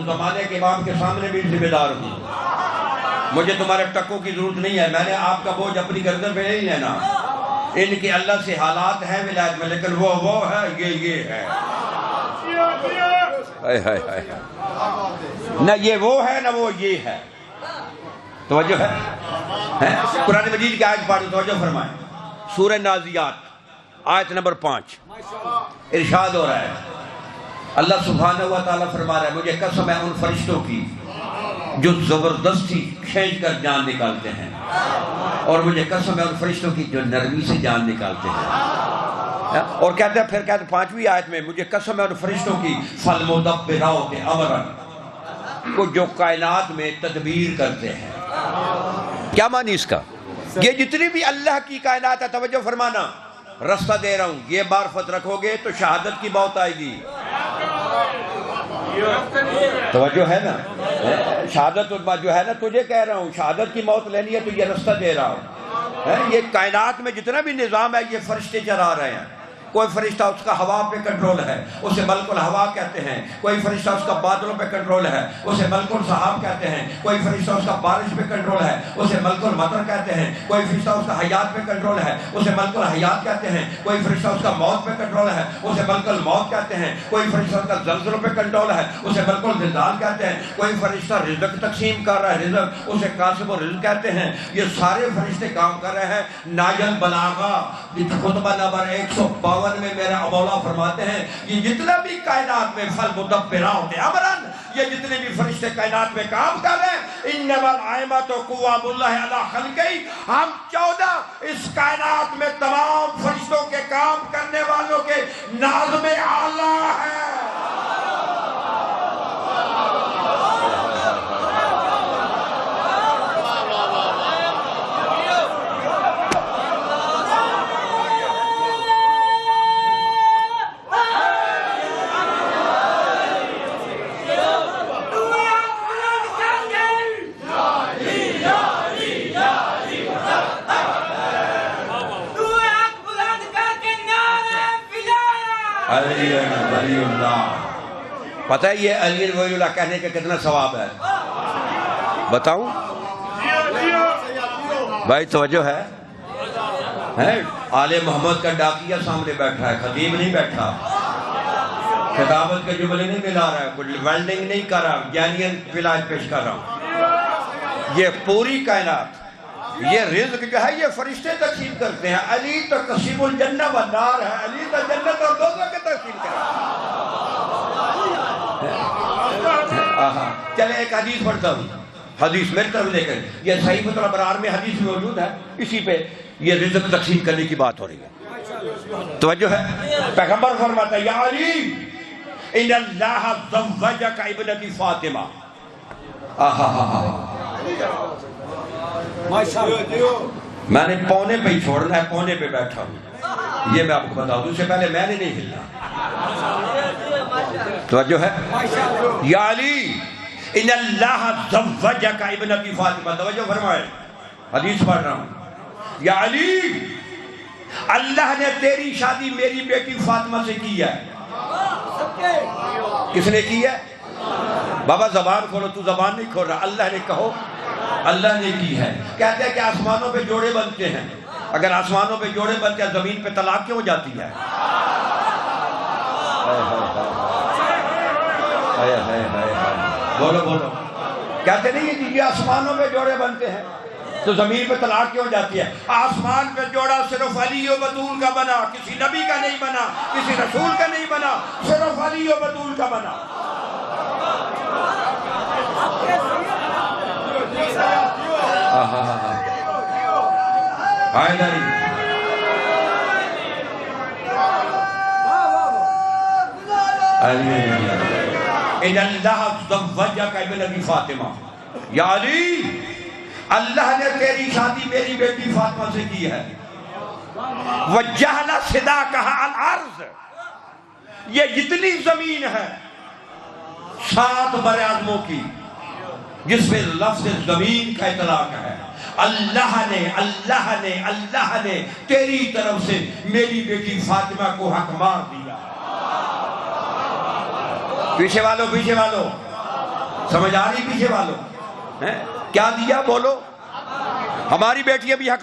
زمانے کے امام کے سامنے بھی ذمہ دار ہوں. مجھے تمہارے ٹکوں کی ضرورت نہیں ہے. میں نے آپ کا بوجھ اپنی گردن پہ نہیں لینا. ان کے اللہ سے حالات ہیں ولایت میں، لیکن وہ ہے یہ ہے. نہ یہ وہ ہے نہ وہ یہ ہے. توجہ ہے. قرآن مجید کی آیت پڑھ توجہ فرمائیں. سورہ نازیات آیت نمبر 5 ارشاد ہو رہا ہے. اللہ سبحانہ و تعالیٰ فرما رہا ہے مجھے قسم ہے ان فرشتوں کی جو زبردستی کھینچ کر جان نکالتے ہیں، اور مجھے قسم ہے ان فرشتوں کی جو نرمی سے جان نکالتے ہیں. اور کہتے ہیں پھر کہتے ہیں 5ویں آیت میں مجھے قسم ہے ان فرشتوں کی فالمدبرات امرا کو جو کائنات میں تدبیر کرتے ہیں. کیا معنی اس کا؟ یہ جتنی بھی اللہ کی کائنات ہے، توجہ فرمانا، رستہ دے رہا ہوں، یہ معرفت رکھو گے تو شہادت کی موت آئے گی. توجہ ہے نا؟ شہادت جو ہے نا، تجھے کہہ رہا ہوں شہادت کی موت لینی ہے تو یہ رستہ دے رہا ہوں. یہ کائنات میں جتنا بھی نظام ہے یہ فرشتے چلا رہے ہیں. کوئی فرشتہ اس کا ہوا پہ کنٹرول ہے، اسے ملک الہوا کہتے ہیں. کوئی فرشتہ اس کا بادلوں پہ کنٹرول ہے، اسے ملک السحاب کہتے ہیں. کوئی فرشتہ اس کا بارش پہ کنٹرول ہے، اسے ملک المطر کہتے ہیں. کوئی فرشتہ اس کا حیات پہ کنٹرول ہے، اسے ملک الحیات کہتے ہیں. کوئی فرشتہ اس کا موت پہ کنٹرول ہے، اسے ملک الموت کہتے ہیں. کوئی فرشتہ اس کا زلزلوں پہ کنٹرول ہے، اسے ملک الزلزال کہتے ہیں. کوئی فرشتہ رزق تقسیم کر رہا ہے، رزق، اسے قاسم الرزق کہتے ہیں. یہ سارے فرشتے کام کر رہے ہیں. ناجل بلاغہ خطبہ نمبر 152 میں میرا مولا فرماتے ہیں یہ جتنا بھی کائنات میں فالمدبرات امرا، یہ جتنے بھی فرشتے کائنات میں کام کر رہے ہیں، انما الائمۃ قوام اللہ علی خلقہ، ہم 14 اس کائنات میں تمام فرشتوں کے کام کرنے والوں کے ناظم اعلیٰ ہیں. علی اللہ. پتہ ہے یہ علی ولی اللہ کہنے کا کتنا ثواب ہے؟ بتاؤں بھائی؟ توجہ ہے؟ آل محمد کا ڈاکیہ سامنے بیٹھا ہے، خطیب نہیں بیٹھا، خطابت کے جملے نہیں ملا رہا ہے، کوئی ویلڈنگ نہیں کر رہا، جانین فلاج پیش کر رہا ہوں. یہ پوری کائنات، یہ رزق جو ہے یہ فرشتے تقسیم کرتے ہیں. علی تقسیم الجنہ والنار ہے، علی تو جنت اور دوزخ کے تقسیم کرتے ہیں. چلے ایک حدیث پڑھتا ہوں، حدیث میری طرف لے کر، یہ صحیفۃ الابرار میں حدیث موجود ہے، اسی پہ یہ رزق تقسیم کرنے کی بات ہو رہی ہے. توجہ ہے. پیغمبر فرماتا ہے یا علی ان اللہ زوجک ابنتی فاطمہ. میں نے پونے پہ ہی چھوڑنا ہے، پونے پہ بیٹھا ہوں، یہ میں آپ کو بتا دوں، اس سے پہلے میں نے نہیں ہلنا. توجہ ہے. یا علی ان اللہ زوجک ابنتی فاطمہ. توجہ فرمائے، حدیث پڑھ رہا ہوں. یا علی اللہ نے تیری شادی میری بیٹی فاطمہ سے کی ہے. کس نے کی ہے؟ بابا زبان کھولو، تو زبان نہیں کھول رہا. اللہ نے کہو اللہ نے کی ہے. کہتے ہیں کہ آسمانوں پہ جوڑے بنتے ہیں، اگر آسمانوں پہ جوڑے بنتے ہیں زمین پہ طلاق کیوں جاتی ہے؟ بولو بولو. کہتے نہیں یہ آسمانوں پہ جوڑے بنتے ہیں تو زمین پہ طلاق کیوں جاتی ہے؟ آسمان پہ جوڑا صرف علی و بطول کا بنا، کسی نبی کا نہیں بنا، کسی رسول کا نہیں بنا، صرف علی و بطول کا بنا. ان اللہ زوجک ابنتی فاطمہ. یا علی اللہ نے تیری شادی میری بیٹی فاطمہ سے کی ہے. وجعل صداقها الارض، یہ جتنی زمین ہے 7 بر اعظموں کی جس میں لفظ زمین کا اطلاق ہے، اللہ نے تیری طرف سے میری بیٹی فاطمہ کو حق مار دیا. پیچھے والو سمجھ آ رہی پیچھے والوں؟ کیا دیا بولو؟ ہماری بیٹیاں بھی حق